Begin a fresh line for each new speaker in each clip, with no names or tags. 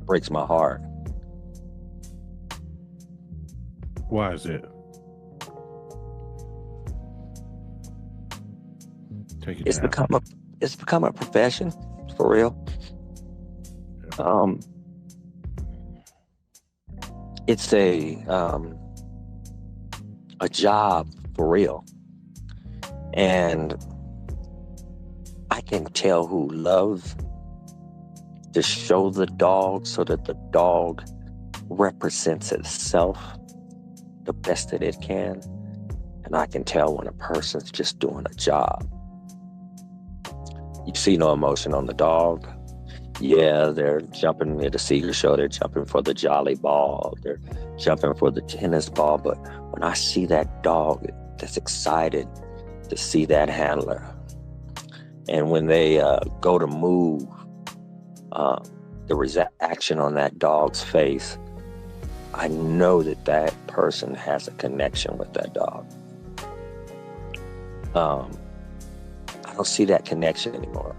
breaks my heart.
Why is it? Take it
It's
down.
become a profession, for real.
Yeah.
It's a job, for real. And I can tell who loves to show the dog so that the dog represents itself the best that it can. And I can tell when a person's just doing a job. You see no emotion on the dog. Yeah, they're jumping at the Seeger show. They're jumping for the jolly ball. They're jumping for the tennis ball. But when I see that dog that's excited to see that handler, and when they go to move, the reaction on that dog's face, I know that that person has a connection with that dog. I don't see that connection anymore.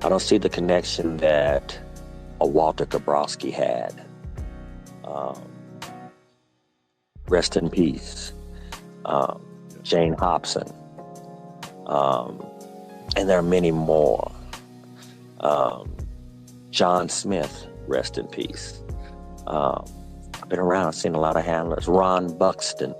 I don't see the connection that a Walter Dabrowski had. Rest in peace. Jane Hobson. And there are many more. John Smith, rest in peace. I've been around, I've seen a lot of handlers. Ron Buxton.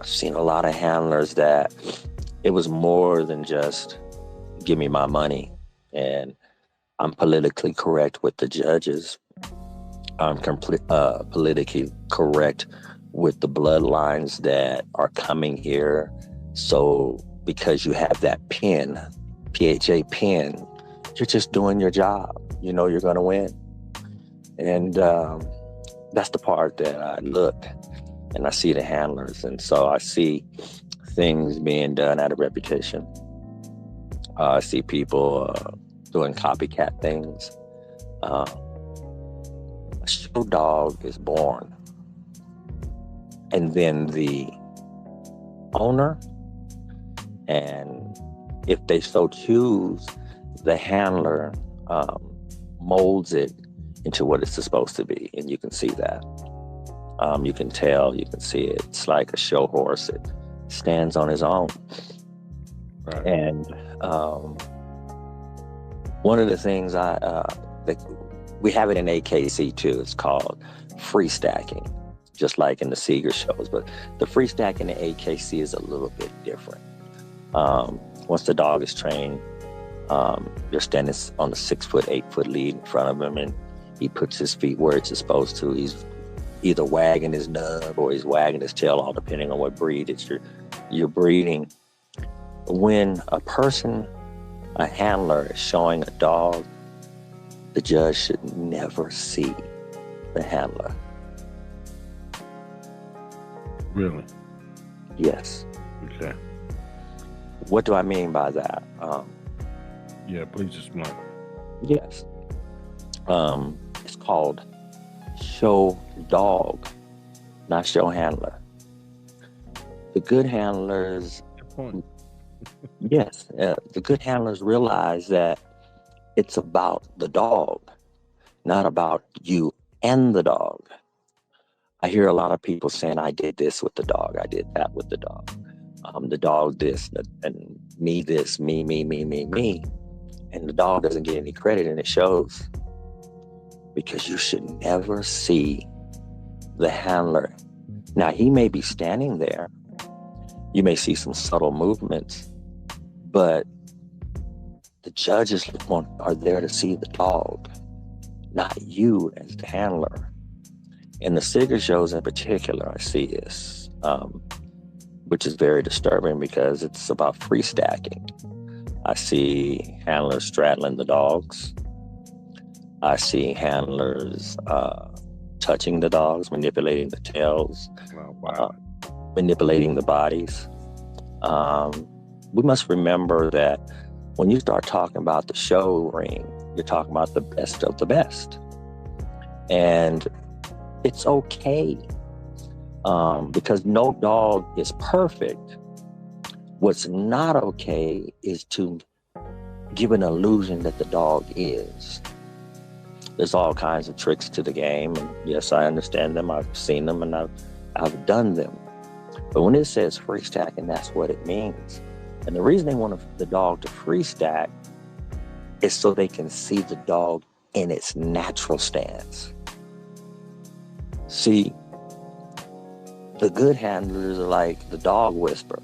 I've seen a lot of handlers that it was more than just give me my money. And I'm politically correct with the judges. I'm politically correct with the bloodlines that are coming here. So because you have that pin, PHA pin, you're just doing your job. You know you're going to win. And that's the part that I look and I see the handlers. And so I see things being done out of reputation. I see people doing copycat things. A show dog is born. And then the owner, and if they so choose, the handler molds it into what it's supposed to be. And you can see that. You can tell, you can see it. It's like a show horse. It stands on his own.
Right.
And one of the things we have it in AKC too. It's called free stacking, just like in the Seeger shows. But the free stack in the AKC is a little bit different. Once the dog is trained, you're standing on a 6 foot, 8 foot lead in front of him, and he puts his feet where it's supposed to. He's either wagging his nub or he's wagging his tail, all depending on what breed you're breeding. When a person, a handler, is showing a dog, the judge should never see the handler.
Really?
Yes.
Okay.
What do I mean by that?
Yeah, please explain.
Yes. It's called show dog, not show handler. The good handlers,
Good point.
yes, the good handlers realize that it's about the dog, not about you and the dog. I hear a lot of people saying, I did this with the dog, I did that with the dog. The dog this, and me this, me. And the dog doesn't get any credit, and it shows. Because you should never see the handler. Now, he may be standing there. You may see some subtle movements, but the judges are there to see the dog, not you as the handler. In the Seeger shows in particular, I see this, which is very disturbing because it's about free stacking. I see handlers straddling the dogs. I see handlers touching the dogs, manipulating the tails, manipulating the bodies. We must remember that when you start talking about the show ring, you're talking about the best of the best. And it's okay because no dog is perfect. What's not okay is to give an illusion that the dog is. There's all kinds of tricks to the game, and yes, I understand them. I've seen them, and I've done them. But when it says free stacking, that's what it means. And the reason they want the dog to free stack is so they can see the dog in its natural stance. See, the good handlers are like the dog whisperer,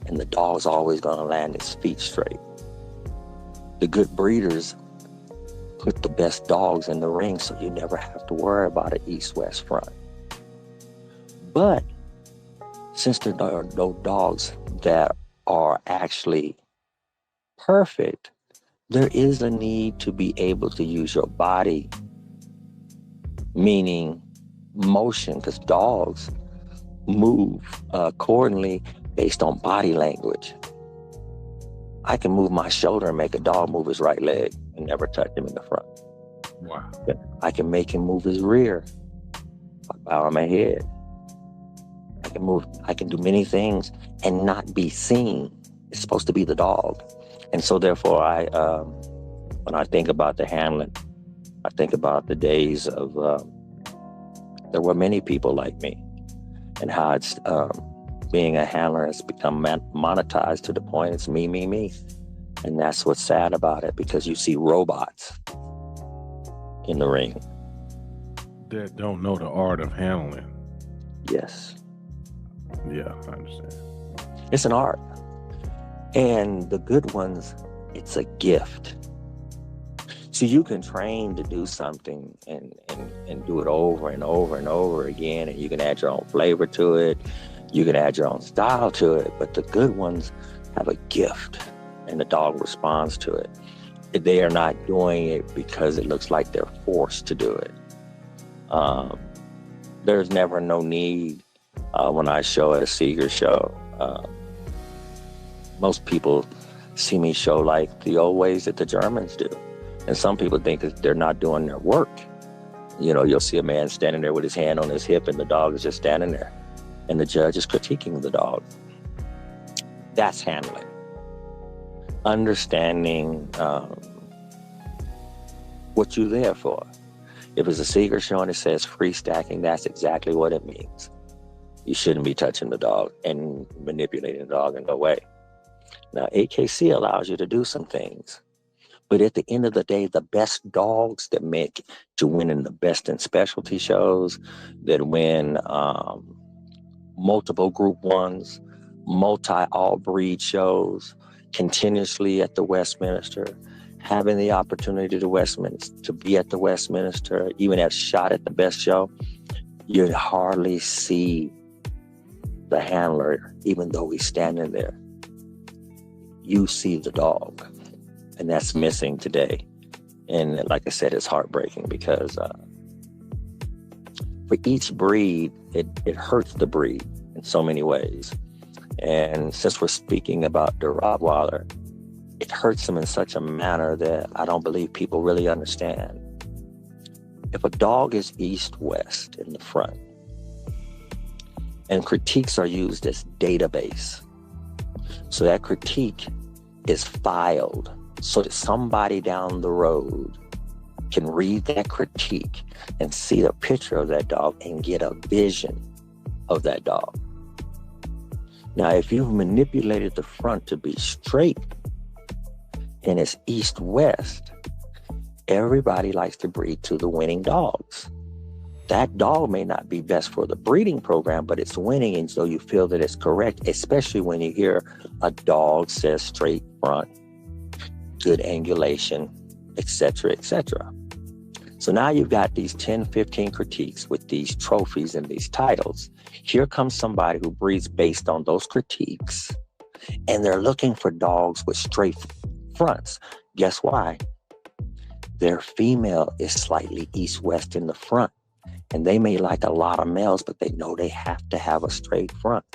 and the dog's always going to land its feet straight. The good breeders put the best dogs in the ring so you never have to worry about an east-west front. But since there are no dogs that are actually perfect, there is a need to be able to use your body, meaning motion, because dogs move accordingly based on body language. I can move my shoulder and make a dog move his right leg and never touch him in the front.
Wow.
I can make him move his rear. I bow my head. I can do many things and not be seen. It's supposed to be the dog. And so therefore when I think about the handling, I think about the days of, there were many people like me, and how it's, being a handler has become monetized to the point it's me. And that's what's sad about it, because you see robots in the ring.
That don't know the art of handling.
Yes.
Yeah, I understand.
It's an art. And the good ones, it's a gift. So you can train to do something and do it over and over and over again, and you can add your own flavor to it. You can add your own style to it, but the good ones have a gift, and the dog responds to it. They are not doing it because it looks like they're forced to do it. There's never no need when I show at a Seeger show. Most people see me show like the old ways that the Germans do. And some people think that they're not doing their work. You know, you'll see a man standing there with his hand on his hip, and the dog is just standing there, and the judge is critiquing the dog. That's handling. Understanding what you're there for. If it's a Seeger show and it says free stacking, that's exactly what it means. You shouldn't be touching the dog and manipulating the dog in no way. Now, AKC allows you to do some things, but at the end of the day, the best dogs that make to win in the best in specialty shows, that win multiple group ones, multi-all breed shows, continuously at the Westminster, having the opportunity to be at the Westminster, even have shot at the best show, you'd hardly see the handler, even though he's standing there. You see the dog, and that's missing today. And like I said, it's heartbreaking, because for each breed, it hurts the breed in so many ways. And since we're speaking about the Rottweiler, it hurts them in such a manner that I don't believe people really understand. If a dog is east-west in the front, and critiques are used as database, so that critique is filed so that somebody down the road can read that critique and see a picture of that dog and get a vision of that dog. Now, if you've manipulated the front to be straight and it's east-west, everybody likes to breed to the winning dogs. That dog may not be best for the breeding program, but it's winning, and so you feel that it's correct, especially when you hear a dog says straight front, good angulation, etc., etc. So now you've got these 10, 15 critiques with these trophies and these titles. Here comes somebody who breeds based on those critiques, and they're looking for dogs with straight fronts. Guess why? Their female is slightly east-west in the front, and they may like a lot of males, but they know they have to have a straight front.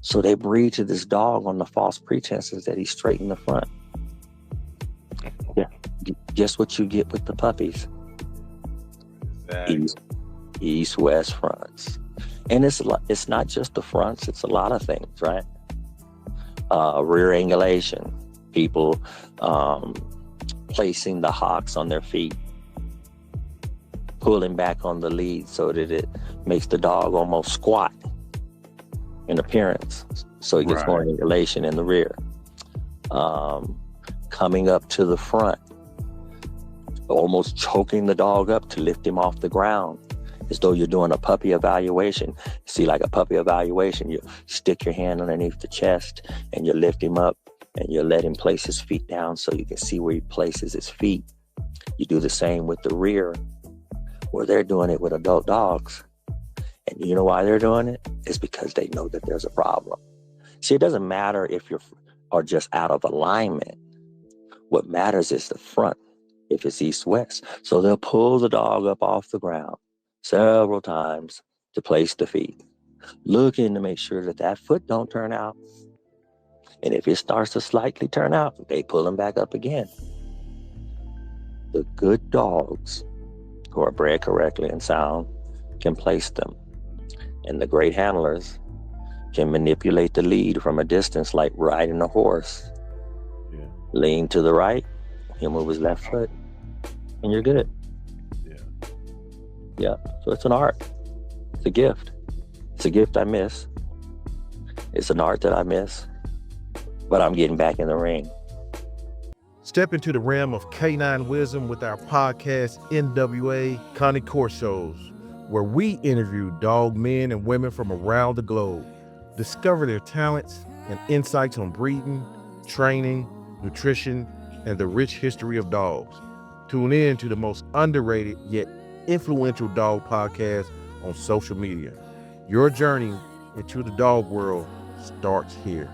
So they breed to this dog on the false pretenses that he's straight in the front. Yeah, guess what you get with the puppies? East-west fronts. And it's not just the fronts, it's a lot of things, right? Rear angulation, people placing the hocks on their feet pulling back on the lead so that it makes the dog almost squat in appearance. So it gets more angulation in the rear. Coming up to the front, almost choking the dog up to lift him off the ground, as though you're doing a puppy evaluation. See, like a puppy evaluation, you stick your hand underneath the chest and you lift him up and you let him place his feet down so you can see where he places his feet. You do the same with the rear, where they're doing it with adult dogs. And you know why they're doing it? It's because they know that there's a problem. See, it doesn't matter if you're are just out of alignment. What matters is the front, if it's east-west. So they'll pull the dog up off the ground several times to place the feet, looking to make sure that that foot don't turn out. And if it starts to slightly turn out, they pull them back up again. The good dogs who are bred correctly and sound can place them. And the great handlers can manipulate the lead from a distance, like riding a horse.
Yeah.
Lean to the right, he'll move his left foot, and you're good. Yeah. So it's an art. It's a gift. It's a gift I miss. It's an art that I miss, but I'm getting back in the ring.
Step into the realm of canine wisdom with our podcast, NWA Connie Court Shows, where we interview dog men and women from around the globe. Discover their talents and insights on breeding, training, nutrition, and the rich history of dogs. Tune in to the most underrated yet influential dog podcast on social media. Your journey into the dog world starts here.